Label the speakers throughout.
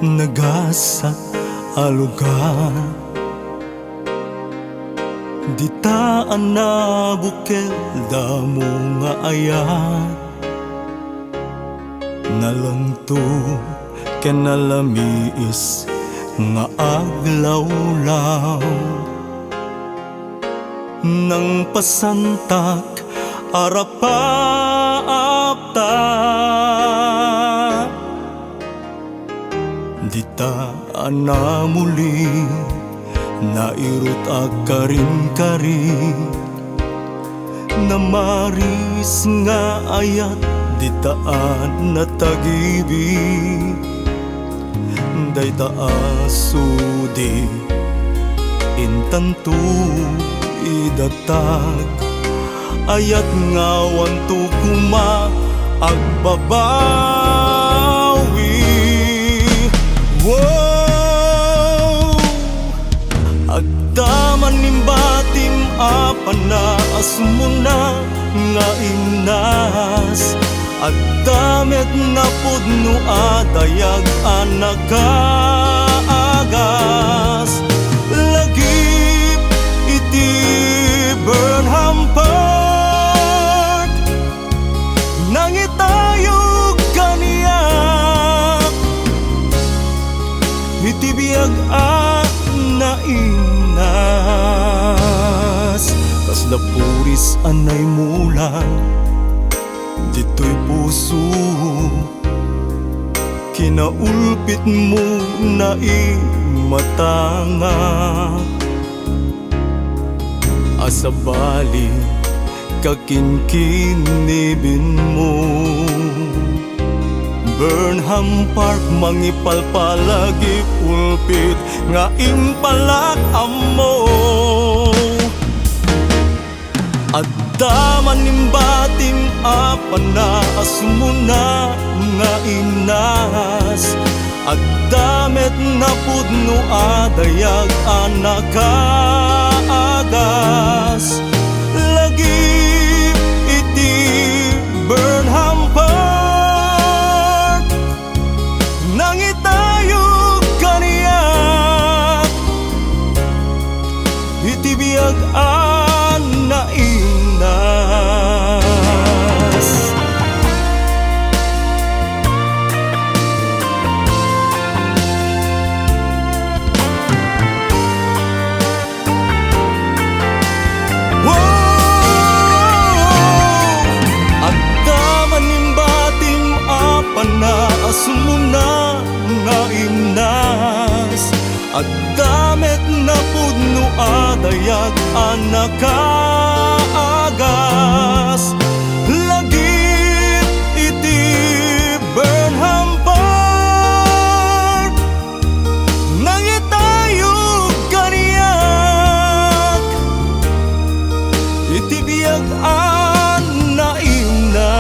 Speaker 1: nagasat alugar. Ditaan na bukel damo nga ayat, nalangto ken nalamiis nga aglawlaw. Nang pasantak arapaapta, dita na muli nairut akarin-kari, namaris nga ayat ditaan natagibig. Dayta asudi intantu idatag, ayat nga wanto kuma agbabawi. Wow! Agdaman nimbatim apan na asumuna nga inas, agdamet na pudno adayag anakaagas. Lagip iti Burnham Park, nangitayog kaniyak iti biyag na inas. Kasla puris anay mulan dito'y puso, kinaulpit mo na imatanga. Asabali kakinkinibin mo, Burnham Park mangipalpalagi ulpit nga impalak amo. Addaman nimbatim apan na asumuna nga inas, agdamet na pudno adayag anakaagas. Lagi iti Burnham Park, nangitayog kaniyak iti biyag na inas. Wow! Agdaman nimbatim apan na asumuna nga inas, agdamet na pudno adayag anakaagas. Lagip iti Burnham Park, nangitayog kaniyak iti biyag na inas.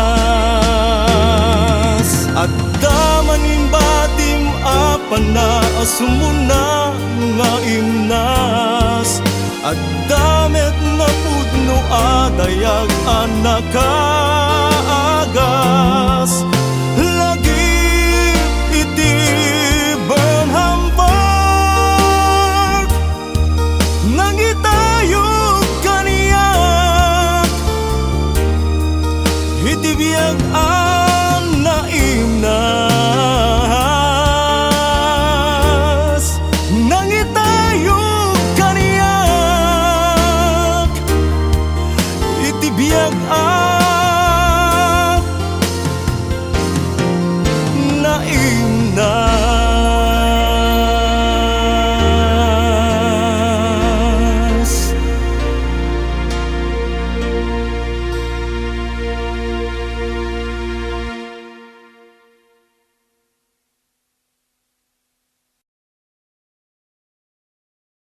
Speaker 1: Agdaman imbatim apan na asumuna nga imnas, agdamet na pudno adayag anakaagas.